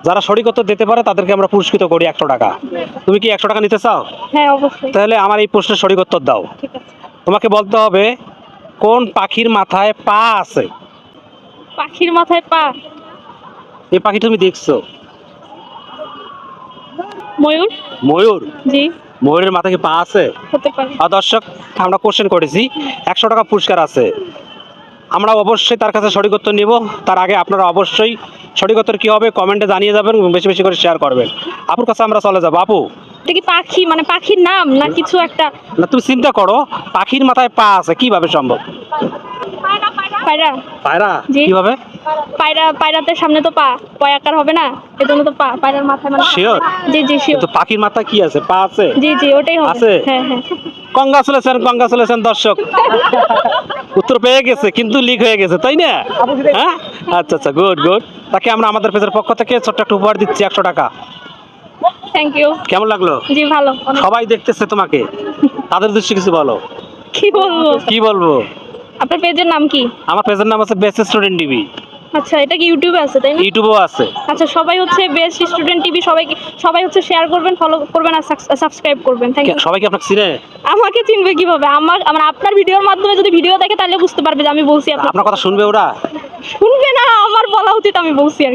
যারা সঠিক উত্তর দিতে পারে তাদেরকে আমরা পুরস্কৃত করি 100 টাকা। তুমি কি 100 টাকা নিতে চাও? হ্যাঁ অবশ্যই। তাহলে আমার এই প্রশ্নের সঠিক উত্তর দাও। ঠিক আছে। তোমাকে বলতে হবে কোন পাখির মাথায় পা আছে? পাখির মাথায় পা? এই পাখি তুমি দেখছো? ময়ূর। ময়ূর? জি। ময়ূরের মাথায় কি পা আছে? হতে পারে। আর দর্শক, আমরা কোশ্চেন করেছি, 100 টাকা পুরস্কার আছে। আমরা অবশ্যই তার কাছে সঠিক উত্তর নিব। তার আগে আপনারা অবশ্যই সঠিক উত্তর কী হবে কমেন্টে জানিয়ে যাবেন এবং বেশি বেশি করে শেয়ার করবেন। আপুর কাছে আমরা চলে যাবো। আপু, এটা কি পাখি মানে পাখির নাম না কিছু একটা? না তুমি চিন্তা করো, পাখির মাথায় পা আছে কিভাবে সম্ভব? পায়রা। পায়রা? জি। কিভাবে? পায়রাতে সামনে তো পা, পয়াকার হবে না, এজন্য তো পা পায়রার মাথায় মানে। শিওর? জি জি শিওর। কিন্তু পাখির মাথায় কি আছে? পা আছে? জি জি ওটাই হবে। আছে? হ্যাঁ হ্যাঁ। কংগ্রাচুলেশন, কংগ্রাচুলেশন দর্শক, উত্তর পেয়ে গেছে কিন্তু লিক হয়ে গেছে, তাই না? হ্যাঁ, আচ্ছা আচ্ছা, গুড গুড। তাকে আমরা আমাদের পেজের পক্ষ থেকে ছোট্ট একটা উপহার দিচ্ছি 100 টাকা। Thank you. কেমন লাগলো? জি ভালো। সবাই দেখতেছে তোমাকে, তাদের দৃষ্টি কিছু বলো। কি বলবো? কি বলবো? আপনার পেজের নাম কি? আমার পেজের নাম আছে বেস্ট স্টুডেন্ট টিভি। আচ্ছা, এটা কি ইউটিউবে আছে তাই না? ইউটিউবেও আছে। আচ্ছা, সবাই হচ্ছে বেস্ট স্টুডেন্ট টিভি, সবাই হচ্ছে শেয়ার করবেন, ফলো করবেন আর সাবস্ক্রাইব করবেন। Thank you. সবাই কি আপনাকে চিনে? আমাকে চিনবে কিভাবে? আমার আপনার ভিডিওর মাধ্যমে যদি ভিডিও দেখে তাহলে বুঝতে পারবে যে আমি বলছি। আপনার কথা শুনবে ওরা? শুনবে না, আমার বলা উচিত আমি বলছি আর কি।